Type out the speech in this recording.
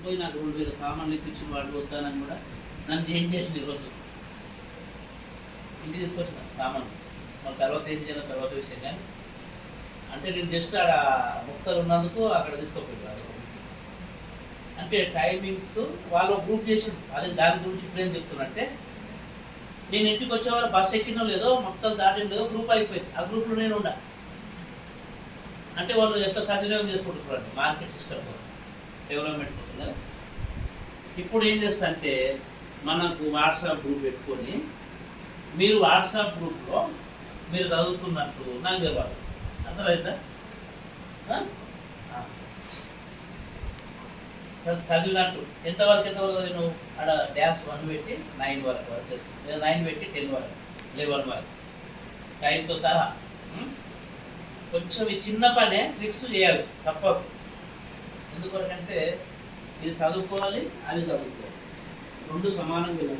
పోయి నాకు 2000 సామాన్లు ఇప్పించిన వాడు వద్దానని కూడా నన్ను ఏం చేసింది ఈరోజు ఇంటికి తీసుకొచ్చిన సామాను. మన తర్వాత ఏం చేయాలో తర్వాత విషయం, కానీ అంటే నేను జస్ట్ ఆడ ముక్తలు ఉన్నందుకు అక్కడ తీసుకోపోయారు. అంటే టైమింగ్స్ వాళ్ళు గ్రూప్ చేసి అది దాని గురించి ఇప్పుడు ఏం చెప్తున్నట్టే, నేను ఇంటికి వచ్చేవారు బస్సు ఎక్కినో లేదో మొత్తం దాటిన లేదో గ్రూప్ అయిపోయింది. ఆ గ్రూప్లో నేను ఉండా. అంటే వాళ్ళు ఎట్లా సద్వినియోగం చేసుకుంటారు చూడండి, మార్కెట్ సిస్టమ్ డెవలప్మెంట్ కోసం కదా. ఇప్పుడు ఏం చేస్తా అంటే మనకు వాట్సాప్ గ్రూప్ పెట్టుకొని మీరు వాట్సాప్ గ్రూప్లో మీరు చదువుతున్నట్టు నాకు తెలియాలి. అర్థమైందా? చదివినట్టు ఎంతవరకు చదివినావు అక్కడ -1 పెట్టి 9 వరకు వర్సెస్ 9 పెట్టి 10 వరకు 11 వరకు టైంతో సహా. కొంచెం ఈ చిన్న పనే ట్రిక్స్ చేయాలి తప్పదు. ఎందుకంటే ఇది చదువుకోవాలి, అది చదువుకోవాలి, రెండు సమానంగా